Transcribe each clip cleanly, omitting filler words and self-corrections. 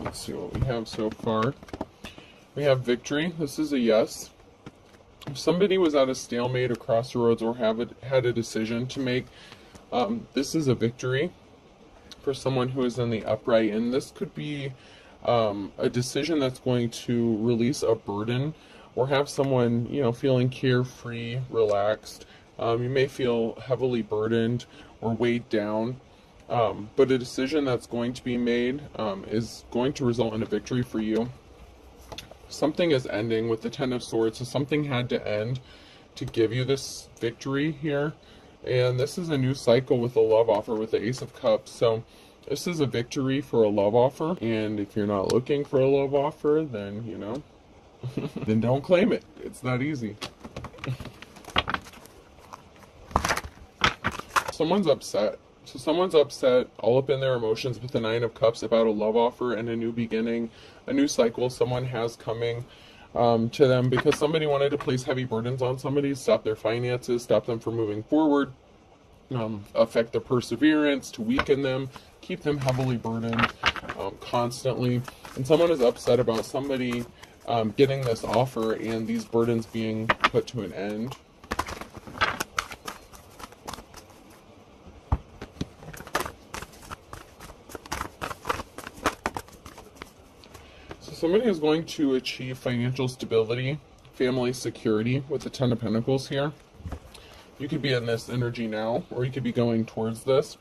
Let's see what we have so far. We have victory. This is a yes. If somebody was at a stalemate or crossroads or had a decision to make, this is a victory for someone who is in the upright. And this could be a decision that's going to release a burden or have someone, feeling carefree, relaxed. You may feel heavily burdened or weighed down. But a decision that's going to be made is going to result in a victory for you. Something is ending with the Ten of Swords, so something had to end to give you this victory here. And this is a new cycle with a love offer with the Ace of Cups. So this is a victory for a love offer. And if you're not looking for a love offer, then, then don't claim it. It's not easy. Someone's upset. So someone's upset, all up in their emotions with the Nine of Cups about a love offer and a new beginning, a new cycle someone has coming to them because somebody wanted to place heavy burdens on somebody, stop their finances, stop them from moving forward, affect their perseverance, to weaken them, keep them heavily burdened constantly. And someone is upset about somebody getting this offer and these burdens being put to an end. Somebody is going to achieve financial stability, family security with the Ten of Pentacles here. You could be in this energy now, or you could be going towards this.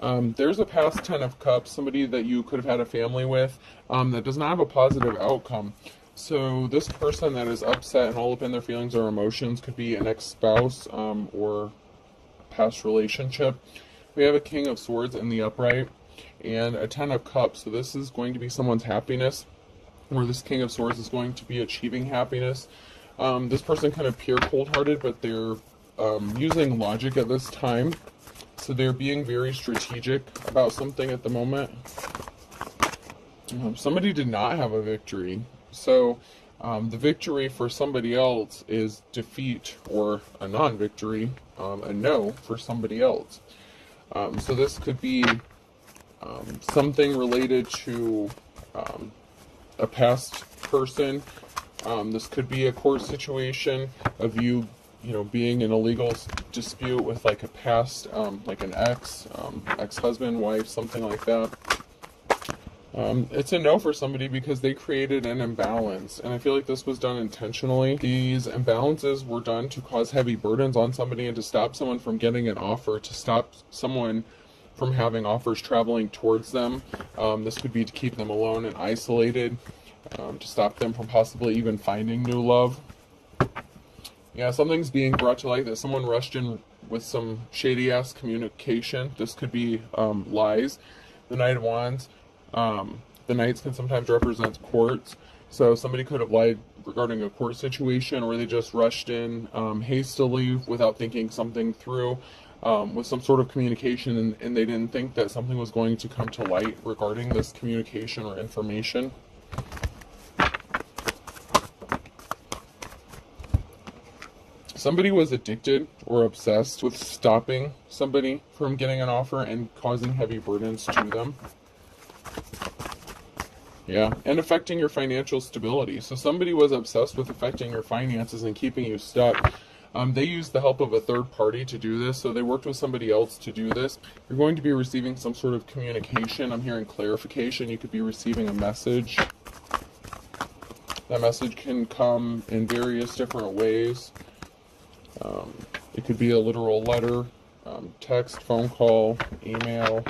There's a past Ten of Cups, somebody that you could have had a family with that does not have a positive outcome. So this person that is upset and all up in their feelings or emotions could be an ex-spouse or past relationship. We have a King of Swords in the upright and a Ten of Cups. So this is going to be someone's happiness, where this King of Swords is going to be achieving happiness. This person can appear cold-hearted, but they're using logic at this time. So they're being very strategic about something at the moment. Somebody did not have a victory. So the victory for somebody else is defeat or a non-victory, a no for somebody else. So this could be something related to a past person. This could be a court situation of you, being in a legal dispute with like a past, like an ex-husband, wife, something like that. It's a no for somebody because they created an imbalance, and I feel like this was done intentionally. These imbalances were done to cause heavy burdens on somebody and to stop someone from getting an offer, to stop someone from having offers traveling towards them. This could be to keep them alone and isolated, to stop them from possibly even finding new love. Yeah, something's being brought to light that someone rushed in with some shady-ass communication. This could be lies. The Knight of Wands. The Knights can sometimes represent courts. So somebody could have lied regarding a court situation, or they just rushed in hastily without thinking something through. With some sort of communication, and they didn't think that something was going to come to light regarding this communication or information. Somebody was addicted or obsessed with stopping somebody from getting an offer and causing heavy burdens to them. Yeah, and affecting your financial stability. So somebody was obsessed with affecting your finances and keeping you stuck. They used the help of a third party to do this, so they worked with somebody else to do this. You're going to be receiving some sort of communication. I'm hearing clarification. You could be receiving a message. That message can come in various different ways. It could be a literal letter, text, phone call, email.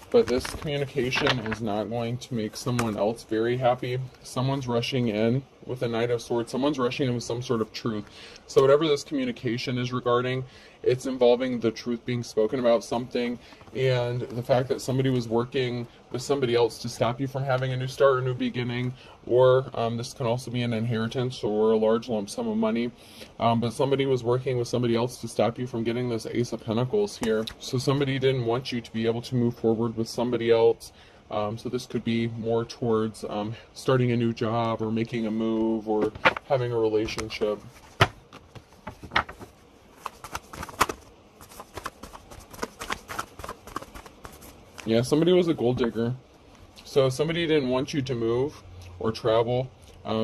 But this communication is not going to make someone else very happy. Someone's rushing in with a Knight of Swords. Someone's rushing in with some sort of truth. So whatever this communication is regarding, it's involving the truth being spoken about something, and the fact that somebody was working with somebody else to stop you from having a new start or a new beginning, or this can also be an inheritance or a large lump sum of money, but somebody was working with somebody else to stop you from getting this Ace of Pentacles here. So somebody didn't want you to be able to move forward with somebody else. So this could be more towards starting a new job or making a move or having a relationship. Yeah, somebody was a gold digger. So somebody didn't want you to move or travel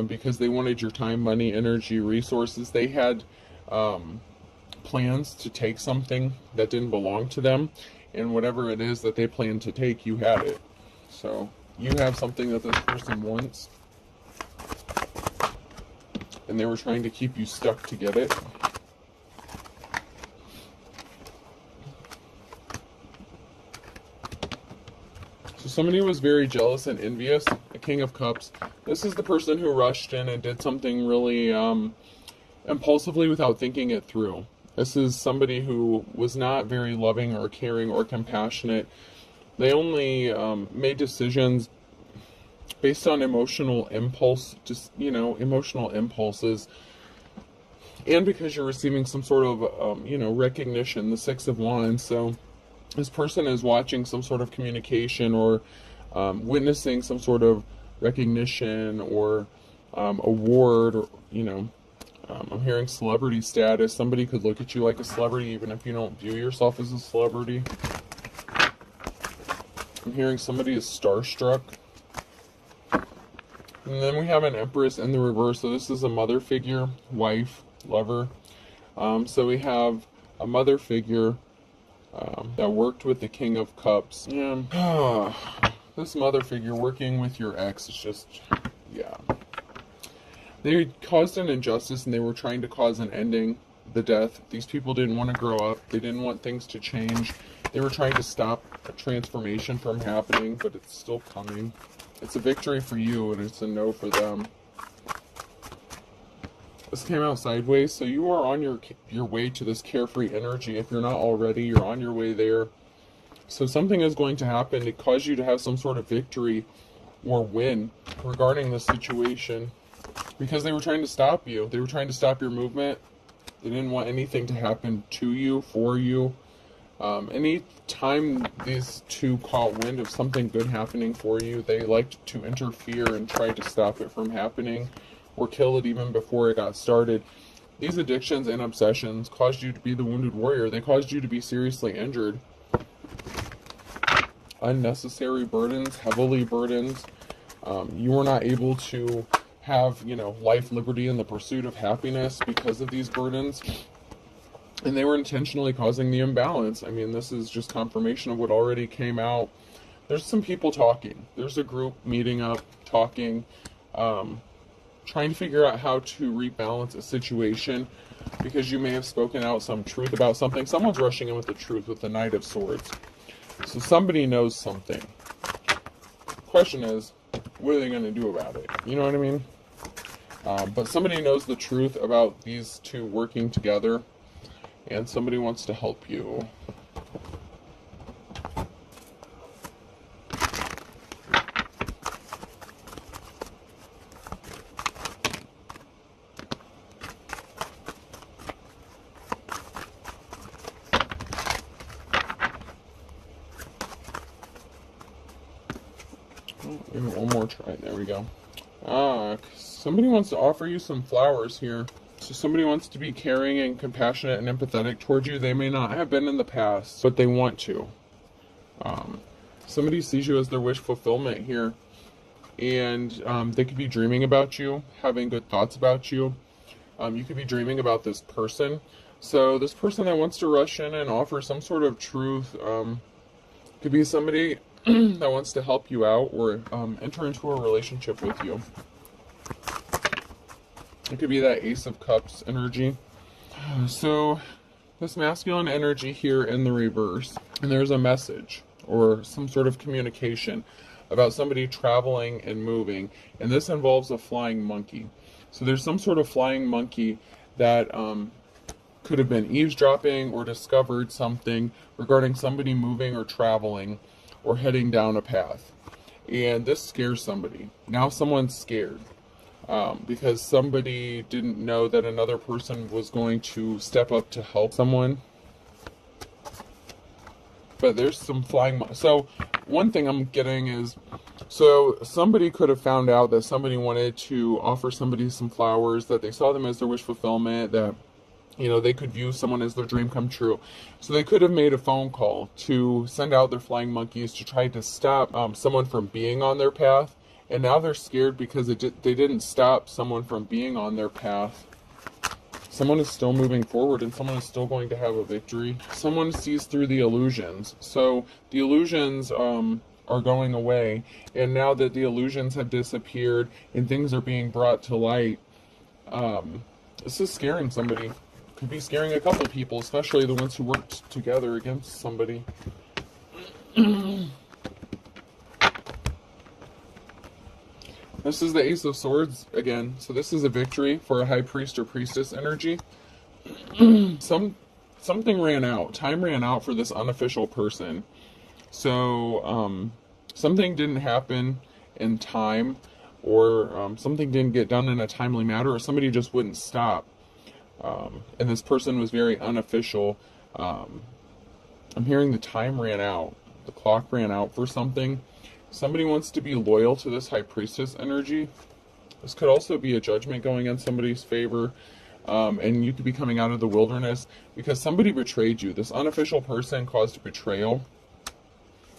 because they wanted your time, money, energy, resources. They had plans to take something that didn't belong to them, and whatever it is that they planned to take, you had it. So you have something that this person wants, and they were trying to keep you stuck to get it. So somebody was very jealous and envious. The King of Cups. This is the person who rushed in and did something really impulsively without thinking it through. This is somebody who was not very loving or caring or compassionate. They only made decisions based on emotional impulse, just, emotional impulses. And because you're receiving some sort of, recognition, the Six of Wands. So this person is watching some sort of communication or witnessing some sort of recognition or award, or, I'm hearing celebrity status. Somebody could look at you like a celebrity even if you don't view yourself as a celebrity. I'm hearing somebody is starstruck. And then we have an Empress in the reverse. So this is a mother figure, wife, lover. So we have a mother figure that worked with the King of Cups. And this mother figure working with your ex is just, yeah. They caused an injustice and they were trying to cause an ending, the death. These people didn't want to grow up. They didn't want things to change. They were trying to stop a transformation from happening, but it's still coming. It's a victory for you and it's a no for them. This came out sideways, so you are on your way to this carefree energy. If you're not already, you're on your way there. So something is going to happen to cause you to have some sort of victory or win regarding the situation. Because they were trying to stop you. They were trying to stop your movement. They didn't want anything to happen to you, for you. Any time these two caught wind of something good happening for you, they liked to interfere and try to stop it from happening or kill it even before it got started. These addictions and obsessions caused you to be the wounded warrior. They caused you to be seriously injured. Unnecessary burdens, heavily burdened. You were not able to have, life, liberty, and the pursuit of happiness because of these burdens. And they were intentionally causing the imbalance. I mean, this is just confirmation of what already came out. There's some people talking. There's a group meeting up, talking, trying to figure out how to rebalance a situation because you may have spoken out some truth about something. Someone's rushing in with the truth with the Knight of Swords. So somebody knows something. Question is, what are they going to do about it? You know what I mean? But somebody knows the truth about these two working together, and somebody wants to help you. Give it one more try. There we go. Somebody wants to offer you some flowers here. So somebody wants to be caring and compassionate and empathetic towards you. They may not have been in the past, but they want to. Somebody sees you as their wish fulfillment here. And they could be dreaming about you, having good thoughts about you. You could be dreaming about this person. So this person that wants to rush in and offer some sort of truth could be somebody that wants to help you out or enter into a relationship with you. It could be that Ace of Cups energy. So this masculine energy here in the reverse, and there's a message or some sort of communication about somebody traveling and moving, and this involves a flying monkey. So there's some sort of flying monkey that could have been eavesdropping or discovered something regarding somebody moving or traveling or heading down a path, and this scares somebody. Now someone's scared because somebody didn't know that another person was going to step up to help someone. But there's some flying so one thing I'm getting is, so somebody could have found out that somebody wanted to offer somebody some flowers, that they saw them as their wish fulfillment, that You know, they could view someone as their dream come true. So they could have made a phone call to send out their flying monkeys to try to stop someone from being on their path. And now they're scared because they didn't stop someone from being on their path. Someone is still moving forward and someone is still going to have a victory. Someone sees through the illusions. So the illusions are going away. And now that the illusions have disappeared and things are being brought to light, this is scaring somebody. Could be scaring a couple people, especially the ones who worked together against somebody. This is the Ace of Swords again. So this is a victory for a high priest or priestess energy. Something ran out. Time ran out for this unofficial person. So something didn't happen in time, or something didn't get done in a timely manner, or somebody just wouldn't stop. And this person was very unofficial. I'm hearing the time ran out. The clock ran out for something. Somebody wants to be loyal to this high priestess energy. This could also be a judgment going in somebody's favor. And you could be coming out of the wilderness because somebody betrayed you. This unofficial person caused a betrayal.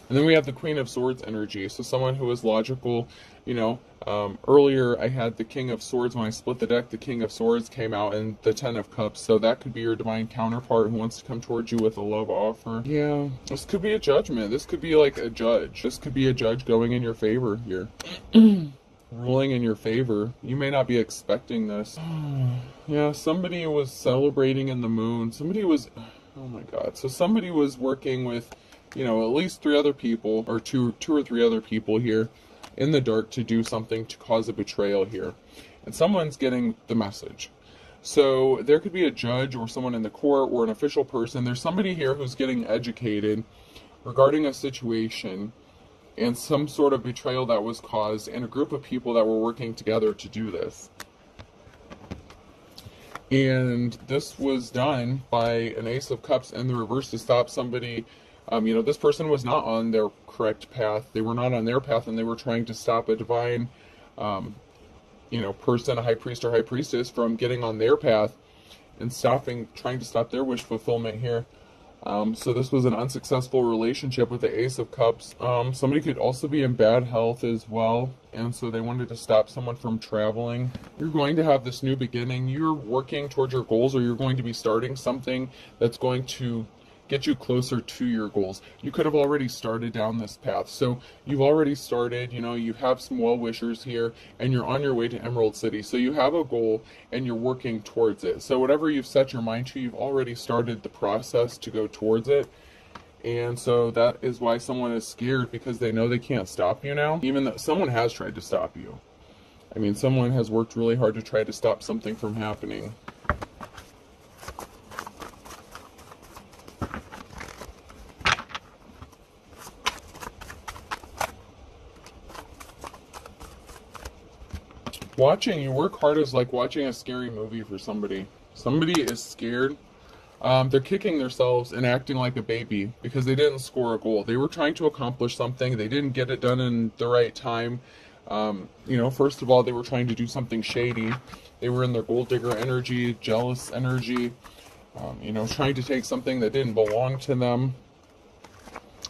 And then we have the Queen of Swords energy. So someone who is logical, you know, earlier I had the King of Swords. When I split the deck, the King of Swords came out and the Ten of Cups. So that could be your divine counterpart who wants to come towards you with a love offer. Yeah, this could be a judgment. This could be like a judge. This could be a judge going in your favor here. Ruling in your favor. You may not be expecting this. Yeah, somebody was celebrating in the moon. Somebody was, oh my God. So somebody was working with, you know, at least 3 other people, or two or three other people here in the dark to do something to cause a betrayal here. And someone's getting the message. So there could be a judge or someone in the court or an official person. There's somebody here who's getting educated regarding a situation and some sort of betrayal that was caused, and a group of people that were working together to do this. And this was done by an Ace of Cups in the reverse to stop somebody. You know, this person was not on their correct path. They were not on their path, and they were trying to stop a divine, you know, person, a high priest or high priestess, from getting on their path and trying to stop their wish fulfillment here. So this was an unsuccessful relationship with the Ace of Cups. Somebody could also be in bad health as well, and so they wanted to stop someone from traveling. You're going to have this new beginning. You're working towards your goals, or you're going to be starting something that's going to get you closer to your goals. You could have already started down this path. So you've already started, you know, you have some well-wishers here, and you're on your way to Emerald City. So you have a goal and you're working towards it. So whatever you've set your mind to, you've already started the process to go towards it. And so that is why someone is scared, because they know they can't stop you now, even though someone has tried to stop you. I mean, someone has worked really hard to try to stop something from happening. Watching you work hard is like watching a scary movie for somebody. Somebody is scared. They're kicking themselves and acting like a baby because they didn't score a goal. They were trying to accomplish something. They didn't get it done in the right time. You know, first of all, they were trying to do something shady. They were in their gold digger energy, jealous energy, you know, trying to take something that didn't belong to them.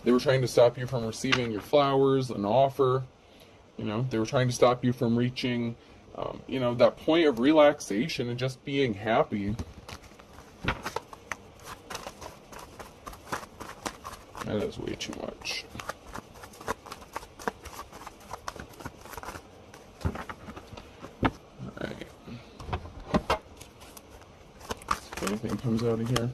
They were trying to stop you from receiving your flowers, an offer. You know, they were trying to stop you from reaching, you know, that point of relaxation and just being happy. That is way too much. Alright. If anything comes out of here.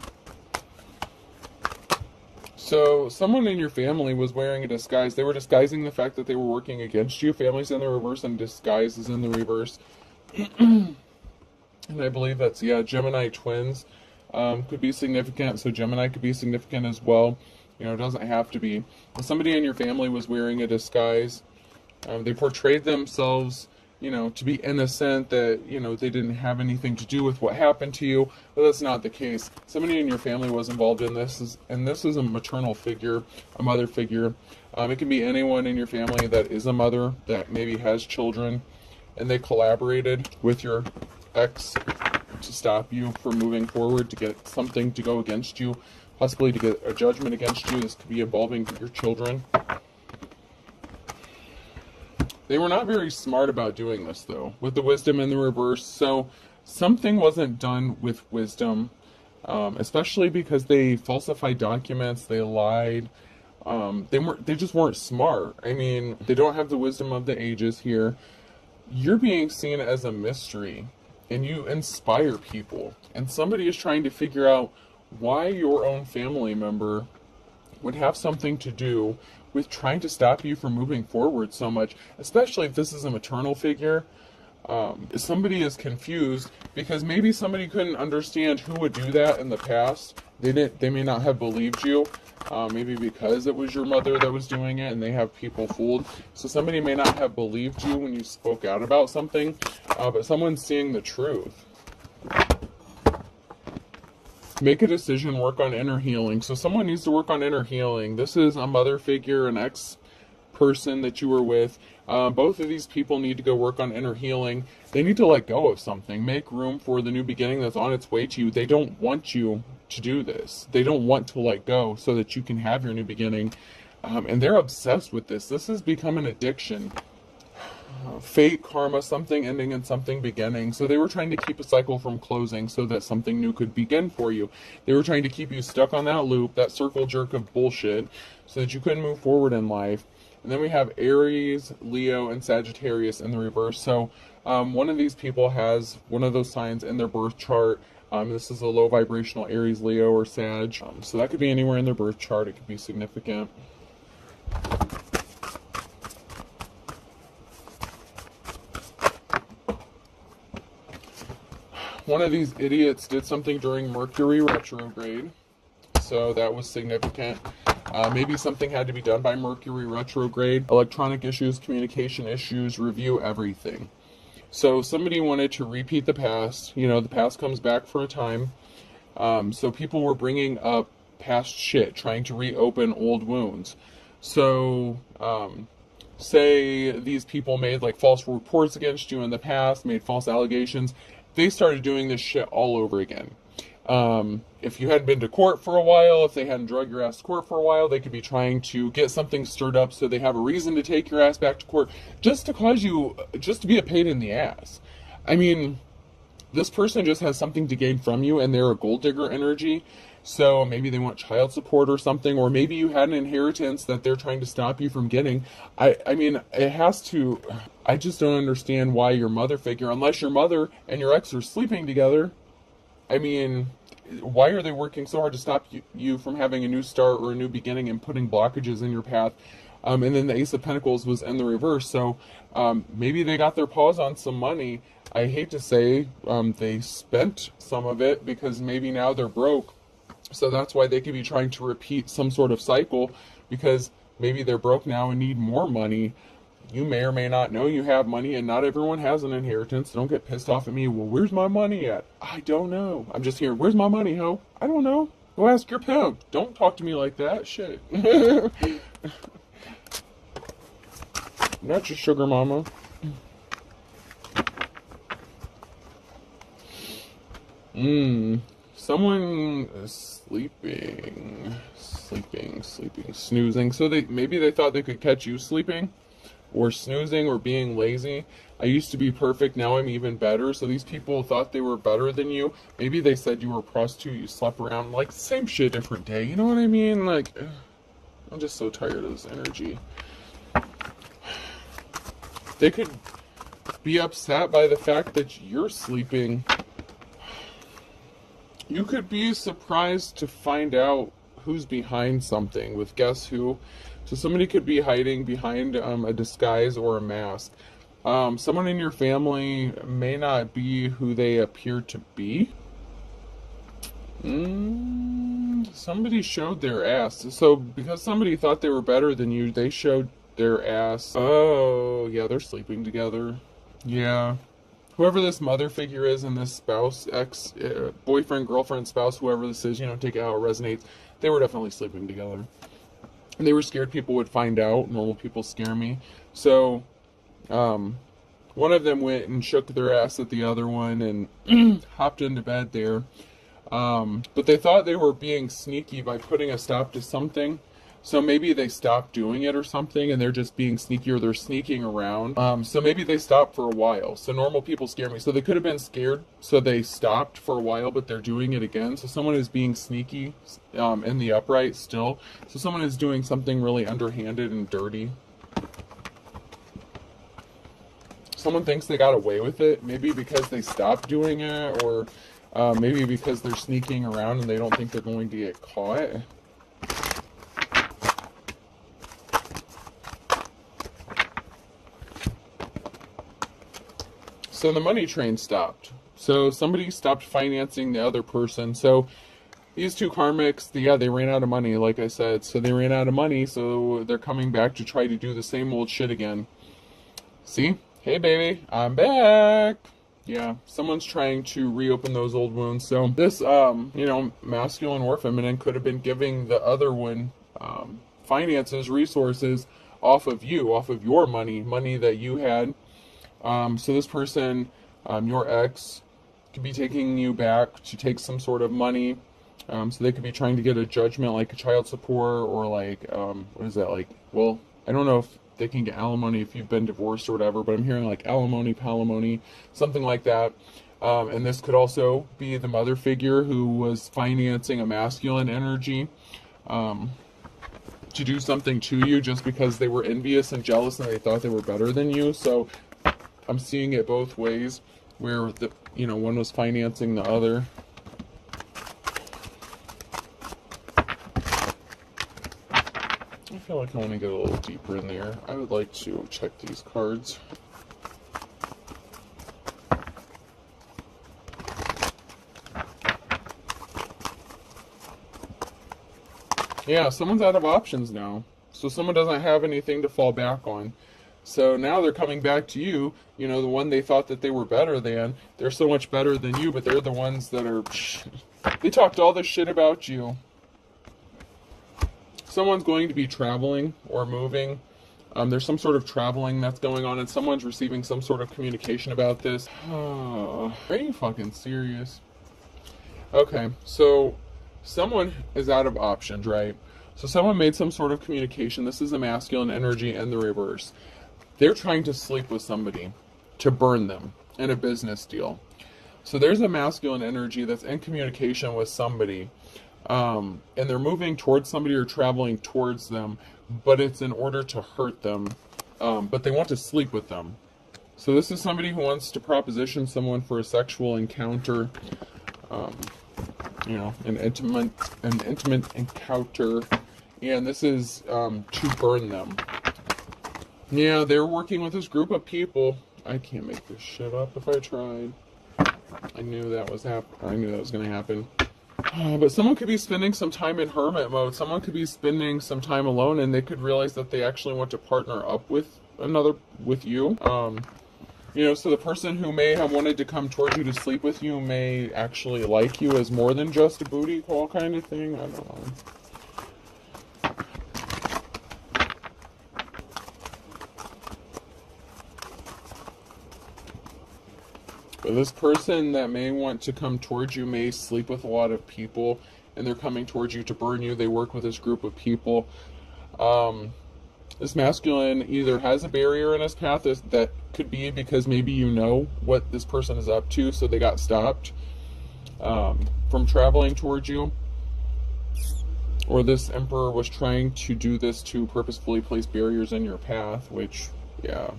So, someone in your family was wearing a disguise. They were disguising the fact that they were working against you. Family's in the reverse and disguise is in the reverse. And I believe that's, yeah, Gemini twins could be significant. So Gemini could be significant as well. You know, it doesn't have to be. But somebody in your family was wearing a disguise. They portrayed themselves, you know, to be innocent, that, you know, they didn't have anything to do with what happened to you. But that's not the case. Somebody in your family was involved in this, and this is a maternal figure, a mother figure. It can be anyone in your family that is a mother, that maybe has children, and they collaborated with your ex to stop you from moving forward, to get something to go against you, possibly to get a judgment against you. This could be involving your children. They were not very smart about doing this, though, with the wisdom in the reverse. So something wasn't done with wisdom, especially because they falsified documents, they lied. They just weren't smart. I mean, they don't have the wisdom of the ages here. You're being seen as a mystery, and you inspire people. And somebody is trying to figure out why your own family member would have something to do with trying to stop you from moving forward so much, especially if this is a maternal figure. Somebody is confused because maybe somebody couldn't understand who would do that in the past. They may not have believed you, maybe because it was your mother that was doing it and they have people fooled. So somebody may not have believed you when you spoke out about something, but someone's seeing the truth. Make a decision, work on inner healing. So someone needs to work on inner healing. This is a mother figure, an ex-person that you were with. Both of these people need to go work on inner healing. They need to let go of something. Make room for the new beginning that's on its way to you. They don't want you to do this. They don't want to let go so that you can have your new beginning. And they're obsessed with this. This has become an addiction. Fate, karma, something ending and something beginning. So they were trying to keep a cycle from closing so that something new could begin for you. They were trying to keep you stuck on that loop, that circle jerk of bullshit, so that you couldn't move forward in life. And then we have Aries, Leo, and Sagittarius in the reverse. So one of these people has one of those signs in their birth chart. This is a low vibrational Aries, Leo, or Sag. So that could be anywhere in their birth chart. It could be significant. One of these idiots did something during Mercury retrograde, so that was significant. Maybe something had to be done by Mercury retrograde. Electronic issues, communication issues, review everything. So somebody wanted to repeat the past. You know, the past comes back for a time. So people were bringing up past shit, trying to reopen old wounds. So say these people made like false reports against you in the past, made false allegations. They started doing this shit all over again. If you hadn't been to court for a while, if they hadn't drug your ass to court for a while, they could be trying to get something stirred up so they have a reason to take your ass back to court just to be a pain in the ass. I mean, this person just has something to gain from you and they're a gold digger energy. So maybe they want child support or something, or maybe you had an inheritance that they're trying to stop you from getting. I mean, it has to, I just don't understand why your mother figure, unless your mother and your ex are sleeping together. I mean, why are they working so hard to stop you from having a new start or a new beginning and putting blockages in your path? And then the Ace of Pentacles was in the reverse. So maybe they got their paws on some money. I hate to say they spent some of it because maybe now they're broke. So that's why they could be trying to repeat some sort of cycle, because maybe they're broke now and need more money. You may or may not know you have money, and not everyone has an inheritance. Don't get pissed off at me. Well, where's my money at? I don't know. I'm just here. Where's my money, ho? I don't know. Go ask your pimp. Don't talk to me like that. Shit. Not your sugar mama. Someone is sleeping, snoozing. So maybe they thought they could catch you sleeping, or snoozing, or being lazy. I used to be perfect, now I'm even better. So these people thought they were better than you. Maybe they said you were a prostitute, you slept around, like, same shit, different day. You know what I mean? Like, I'm just so tired of this energy. They could be upset by the fact that you're sleeping. You could be surprised to find out who's behind something with guess who. So somebody could be hiding behind a disguise or a mask. Someone in your family may not be who they appear to be. Somebody showed their ass. So because somebody thought they were better than you, they showed their ass. Oh, yeah, they're sleeping together. Yeah. Whoever this mother figure is and this spouse, ex, boyfriend, girlfriend, spouse, whoever this is, you know, take it how it resonates, they were definitely sleeping together. And they were scared people would find out. Normal people scare me. So, one of them went and shook their ass at the other one and hopped into bed there. But they thought they were being sneaky by putting a stop to something. So maybe they stopped doing it or something, and they're just being sneaky, or they're sneaking around. So maybe they stopped for a while. So normal people scare me. So they could have been scared, so they stopped for a while, but they're doing it again. So someone is being sneaky in the upright still. So someone is doing something really underhanded and dirty. Someone thinks they got away with it, maybe because they stopped doing it, or maybe because they're sneaking around and they don't think they're going to get caught. So the money train stopped. So somebody stopped financing the other person. So these two karmics, they ran out of money, like I said. So they ran out of money, so they're coming back to try to do the same old shit again. See? Hey, baby, I'm back. Yeah, someone's trying to reopen those old wounds. So this, masculine or feminine could have been giving the other one finances, resources off of you, off of your money that you had. So this person, your ex, could be taking you back to take some sort of money. So they could be trying to get a judgment, like a child support, or like, what is that, like, well, I don't know if they can get alimony if you've been divorced or whatever, but I'm hearing like alimony, palimony, something like that. And this could also be the mother figure who was financing a masculine energy to do something to you just because they were envious and jealous and they thought they were better than you. So I'm seeing it both ways, where the one was financing the other. I feel like I want to get a little deeper in there. I would like to check these cards. Yeah, someone's out of options now. So someone doesn't have anything to fall back on. So now they're coming back to you, the one they thought that they were better than. They're so much better than you, but they're the ones that are... They talked all this shit about you. Someone's going to be traveling or moving. There's some sort of traveling that's going on, and someone's receiving some sort of communication about this. Are you fucking serious? Okay, so someone is out of options, right? So someone made some sort of communication. This is the masculine energy and the reverse. They're trying to sleep with somebody to burn them in a business deal. So there's a masculine energy that's in communication with somebody, and they're moving towards somebody or traveling towards them, but it's in order to hurt them, but they want to sleep with them. So this is somebody who wants to proposition someone for a sexual encounter, an intimate encounter, and this is to burn them. Yeah, they're working with this group of people. I can't make this shit up if I tried. I knew that was going to happen. But someone could be spending some time in hermit mode. Someone could be spending some time alone, and they could realize that they actually want to partner up with you. So the person who may have wanted to come towards you to sleep with you may actually like you as more than just a booty call kind of thing. I don't know. But this person that may want to come towards you may sleep with a lot of people, and they're coming towards you to burn you. They work with this group of people. This masculine either has a barrier in his path that could be because maybe you know what this person is up to, so they got stopped from traveling towards you. Or this emperor was trying to do this to purposefully place barriers in your path, which, yeah.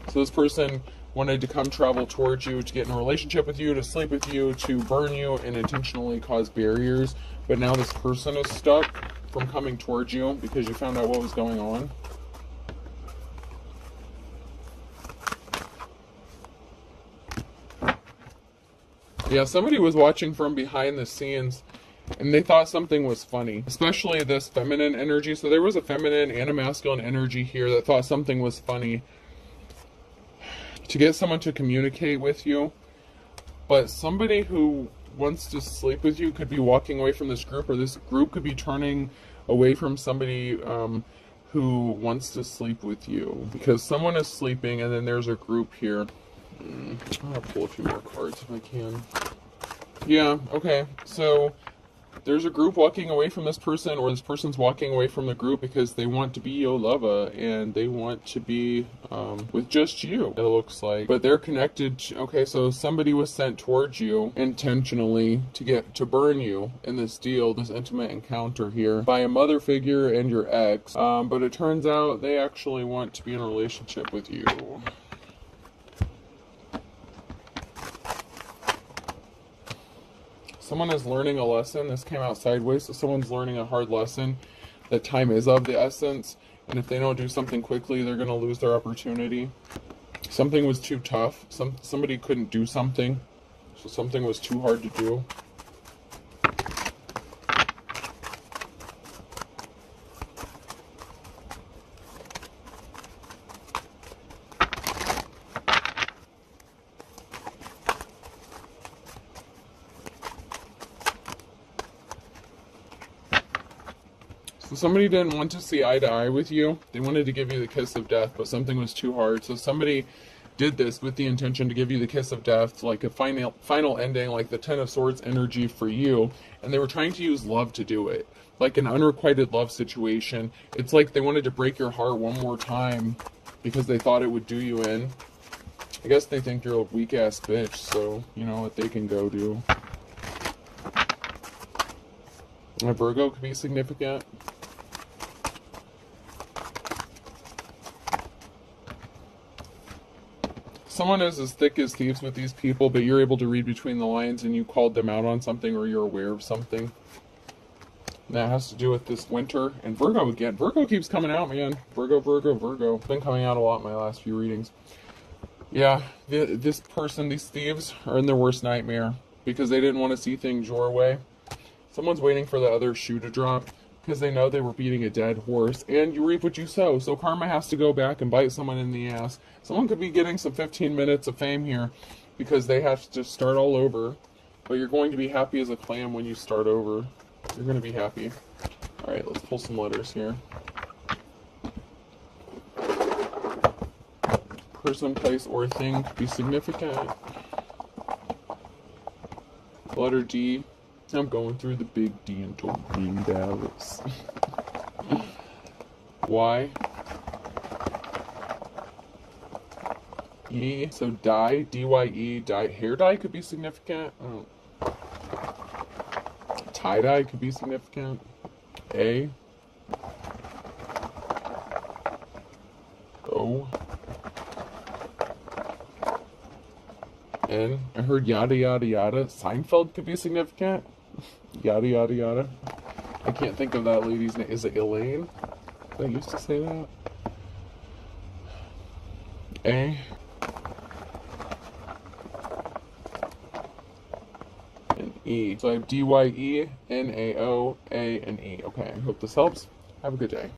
So this person wanted to come travel towards you, to get in a relationship with you, to sleep with you, to burn you, and intentionally cause barriers. But now this person is stuck from coming towards you because you found out what was going on. Yeah, somebody was watching from behind the scenes, and they thought something was funny, especially this feminine energy. So there was a feminine and a masculine energy here that thought something was funny to get someone to communicate with you. But somebody who wants to sleep with you could be walking away from this group, or this group could be turning away from somebody who wants to sleep with you, because someone is sleeping, and then there's a group here. I'm gonna pull a few more cards if I can. Yeah, okay, so there's a group walking away from this person, or this person's walking away from the group because they want to be your lover, and they want to be with just you, it looks like. But they're connected okay, so somebody was sent towards you intentionally to burn you in this deal, this intimate encounter here, by a mother figure and your ex. But it turns out they actually want to be in a relationship with you. Someone is learning a lesson. This came out sideways, so someone's learning a hard lesson, that time is of the essence, and if they don't do something quickly, they're going to lose their opportunity. Something was too tough. Somebody couldn't do something, so something was too hard to do. So somebody didn't want to see eye to eye with you. They wanted to give you the kiss of death, but something was too hard. So somebody did this with the intention to give you the kiss of death, like a final ending, like the Ten of Swords energy for you. And they were trying to use love to do it, like an unrequited love situation. It's like they wanted to break your heart one more time because they thought it would do you in. I guess they think you're a weak-ass bitch, so you know what they can go do. A Virgo could be significant. Someone is as thick as thieves with these people, but you're able to read between the lines and you called them out on something, or you're aware of something. And that has to do with this winter. And Virgo again. Virgo keeps coming out, man. Virgo. Been coming out a lot in my last few readings. Yeah, this person, these thieves, are in their worst nightmare because they didn't want to see things your way. Someone's waiting for the other shoe to drop because they know they were beating a dead horse, and you reap what you sow. So karma has to go back and bite someone in the ass. Someone could be getting some 15 minutes of fame here because they have to start all over. But you're going to be happy as a clam when you start over. You're going to be happy. All right, let's pull some letters here. Person, place, or thing could be significant. Letter D. I'm going through the big D until Green Dallas. Y. E. So dye, D-Y-E, dye. Hair dye could be significant. Tie dye could be significant. A. O. N. I heard yada yada yada. Seinfeld could be significant. Yada yada yada. I can't think of that lady's name. Is it Elaine? Did I used to say that? A. And E. So I have D-Y-E, N-A-O, A, and E. Okay, I hope this helps. Have a good day.